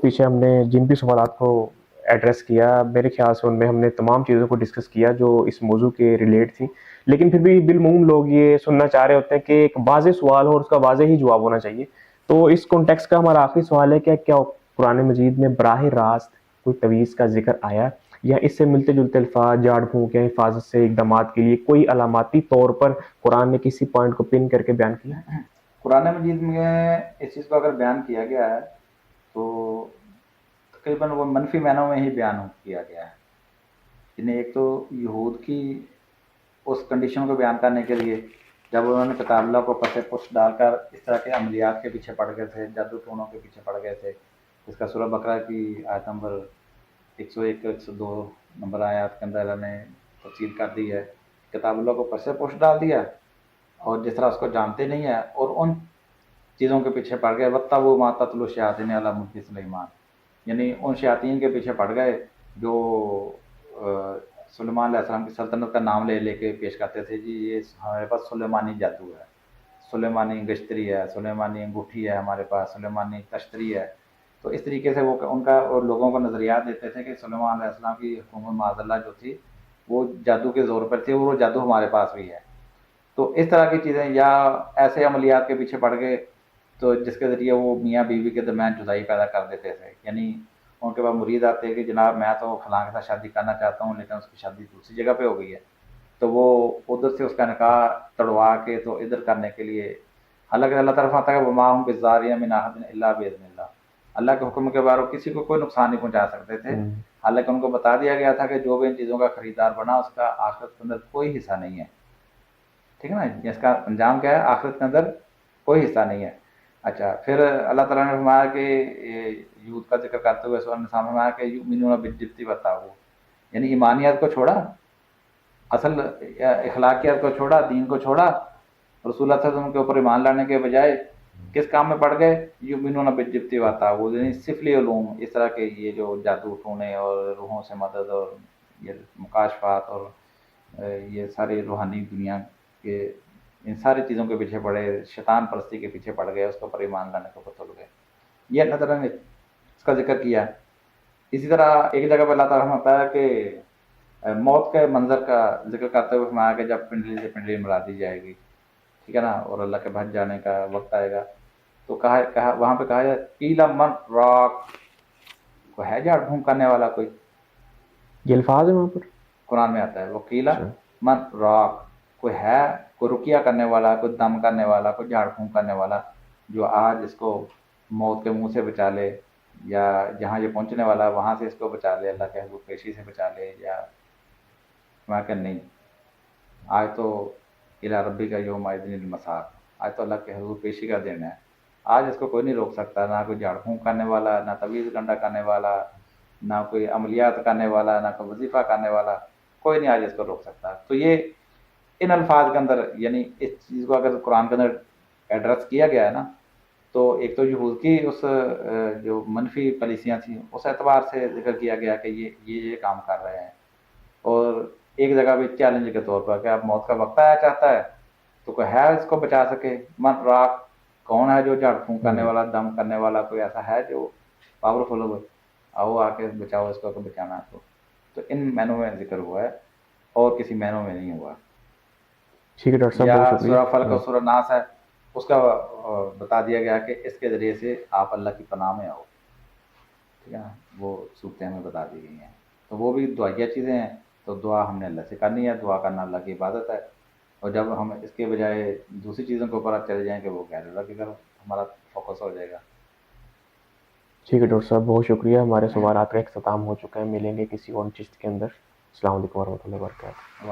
پیچھے ہم نے جن بھی سوالات کو ایڈریس کیا، میرے خیال سے ان میں ہم نے تمام چیزوں کو ڈسکس کیا جو اس موضوع کے ریلیٹ تھی، لیکن پھر بھی بالعموم لوگ یہ سننا چاہ رہے ہوتے ہیں کہ ایک واضح سوال ہو اور اس کا واضح ہی جواب ہونا چاہیے. تو اس کانٹیکس کا ہمارا آخری سوال ہے کہ کیا قرآن مجید میں براہ راست کوئی تویز کا ذکر آیا، یا اس سے ملتے جلتے الفاظ جھاڑ پھونک یا حفاظت سے اقدامات کے لیے کوئی علاماتی طور پر قرآن نے کسی پوائنٹ کو پن کر کے بیان کیا؟ قرآن مجید میں اس چیز کو اگر بیان کیا گیا ہے تو تقریباً وہ منفی معنوں میں ہی بیان کیا گیا ہے. یعنی ایک تو یہود کی اس کنڈیشن کو بیان کرنے کے لیے جب انہوں نے کتاب اللہ کو پس پشت ڈال کر اس طرح کے عملیات کے پیچھے پڑ گئے تھے، جادو ٹونوں کے پیچھے پڑ گئے تھے، جس کا سورہ بقرہ کی آیت نمبر 101 102 نمبر آیات کے اندر اللہ نے تفصیل کر دی ہے. کتاب اللہ کو پس پشت ڈال دیا اور جس طرح اس کو جانتے نہیں ہے اور ان چیزوں کے پیچھے پڑ گئے. وقت وہ ماتتل الشیاطین علی ملک سلیمان، یعنی ان شیاطین کے پیچھے پڑ گئے جو سلیمان علیہ السلام کی سلطنت کا نام لے کے پیش کرتے تھے. جی یہ ہمارے پاس سلیمانی جادو ہے، سلیمانی گشتری ہے، سلیمانی انگوٹھی ہے، ہمارے پاس سلیمانی تشتری ہے. تو اس طریقے سے وہ ان کا اور لوگوں کو نظریات دیتے تھے کہ سلیمان علیہ السلام کی حکومت معاذ اللہ جو تھی وہ جادو کے زور پر تھی اور وہ جادو ہمارے پاس بھی ہے. تو اس طرح کی چیزیں یا ایسے عملیات کے پیچھے پڑ گئے تو جس کے ذریعے وہ میاں بیوی کے درمیان جدائی پیدا کر دیتے تھے. یعنی ان کے بعد مرید آتے ہیں کہ جناب میں تو فلاں کے ساتھ شادی کرنا چاہتا ہوں لیکن اس کی شادی دوسری جگہ پہ ہو گئی ہے، تو وہ ادھر سے اس کا نکاح تڑوا کے تو ادھر کرنے کے لیے، حالانکہ اللہ طرف آتا ہے وما ہم بزارین من احد الا باذن اللہ، اللہ کے حکم کے بارے کسی کو کوئی نقصان نہیں پہنچا سکتے تھے. حالانکہ ان کو بتا دیا گیا تھا کہ جو بھی ان چیزوں کا خریدار بنا اس کا آخرت کے اندر کوئی حصہ نہیں ہے. ٹھیک ہے نا، اس کا انجام کیا ہے، آخرت کے اندر کوئی حصہ نہیں ہے. اچھا، پھر اللہ تعالیٰ نے فرمایا کہ یہود کا ذکر کرتے ہوئے سورہ نساء میں فرمایا کہ یؤمنون بالجبت والطاغوت، یعنی ایمانیات کو چھوڑا، اصل اخلاقیات کو چھوڑا، دین کو چھوڑا، رسول اللہ صلی اللہ علیہ وسلم کے اوپر ایمان لانے کے بجائے کس کام میں پڑ گئے، یؤمنون بالجبت والطاغوت، یعنی سفلی علوم، اس طرح کے یہ جو جادو ٹونے اور روحوں سے مدد اور یہ مکاشفات اور یہ ساری روحانی دنیا کے ان ساری چیزوں کے پیچھے پڑے، شیطان پرستی کے پیچھے پڑ گئے، اس کے اوپر ایمان لانے کے اوپر تل گئے. یہ اللہ تعالیٰ نے اس کا ذکر کیا. اسی طرح ایک جگہ پہ اللہ تعالیٰ نے بتایا کہ موت کے منظر کا ذکر کرتے ہوئے فرمایا کہ جب پنڈلی سے پنڈلی ملا دی جائے گی، ٹھیک ہے نا، اور اللہ کے بھج جانے کا وقت آئے گا، تو کہا وہاں پہ کہا جائے قیل من راق، کوئی ہے جھاڑ پھونک کرنے والا کوئی؟ یہ الفاظ ہے وہاں پر قرآن میں آتا ہے وہ قیل من راق، کوئی ہے، کوئی رقیہ کرنے والا، کوئی دم کرنے والا، کوئی جھاڑ پھونک کرنے والا جو آج اس کو موت کے منہ سے بچا لے، یا جہاں یہ پہنچنے والا وہاں سے اس کو بچا لے، اللہ کے حضور پیشی سے بچا لے. یا میں کہ نہیں، آج تو الی ربی کا یوم الدین المساق، آج تو اللہ کے حضور پیشی کا دن ہے، آج اس کو کوئی نہیں روک سکتا، نہ کوئی جھاڑ پھونک کرنے والا، نہ تویز گنڈا کرنے والا، نہ کوئی عملیات کرنے والا، نہ کوئی وظیفہ کرنے والا، کوئی نہیں آج اس کو روک سکتا. تو یہ ان الفاظ کے اندر، یعنی اس چیز کو اگر قرآن کے اندر ایڈریس کیا گیا ہے نا، تو ایک تو یہود کی اس جو منفی پالیسیاں تھیں اس اعتبار سے ذکر کیا گیا کہ یہ کام کر رہے ہیں، اور ایک جگہ پہ چیلنج کے طور پر کہ اب موت کا وقت آیا چاہتا ہے تو کوئی ہے اس کو بچا سکے. من راق، کون ہے جو جھاڑ پھونک کرنے والا، دم کرنے والا، کوئی ایسا ہے جو پاورفل ہو، آؤ آ کے بچاؤ اس کو، بچانا ہے تو ان معنوں میں ذکر ہوا ہے اور کسی معنوں میں نہیں ہوا. ٹھیک ہے ڈاکٹر صاحب، یا بہت شکریہ. سورہ فلق اور سورہ ناس ہے، اس کا بتا دیا گیا کہ اس کے ذریعے سے آپ اللہ کی پناہ میں آؤ. ٹھیک ہے نا، وہ صورتیں ہمیں بتا دی گئی ہیں. تو وہ بھی دعائیہ چیزیں ہیں، تو دعا ہم نے اللہ سے کرنی ہے، دعا کرنا اللہ کی عبادت ہے. اور جب ہم اس کے بجائے دوسری چیزوں کے اوپر چلے جائیں کہ وہ غیر اللہ کی طرف ہمارا فوکس ہو جائے گا. ٹھیک ہے ڈاکٹر صاحب، بہت شکریہ. ہمارے سوالات کا اختتام ہو چکا ہے، ملیں گے کسی اور چیز کے اندر. السلام علیکم ورحمۃ اللہ وبرکاتہ.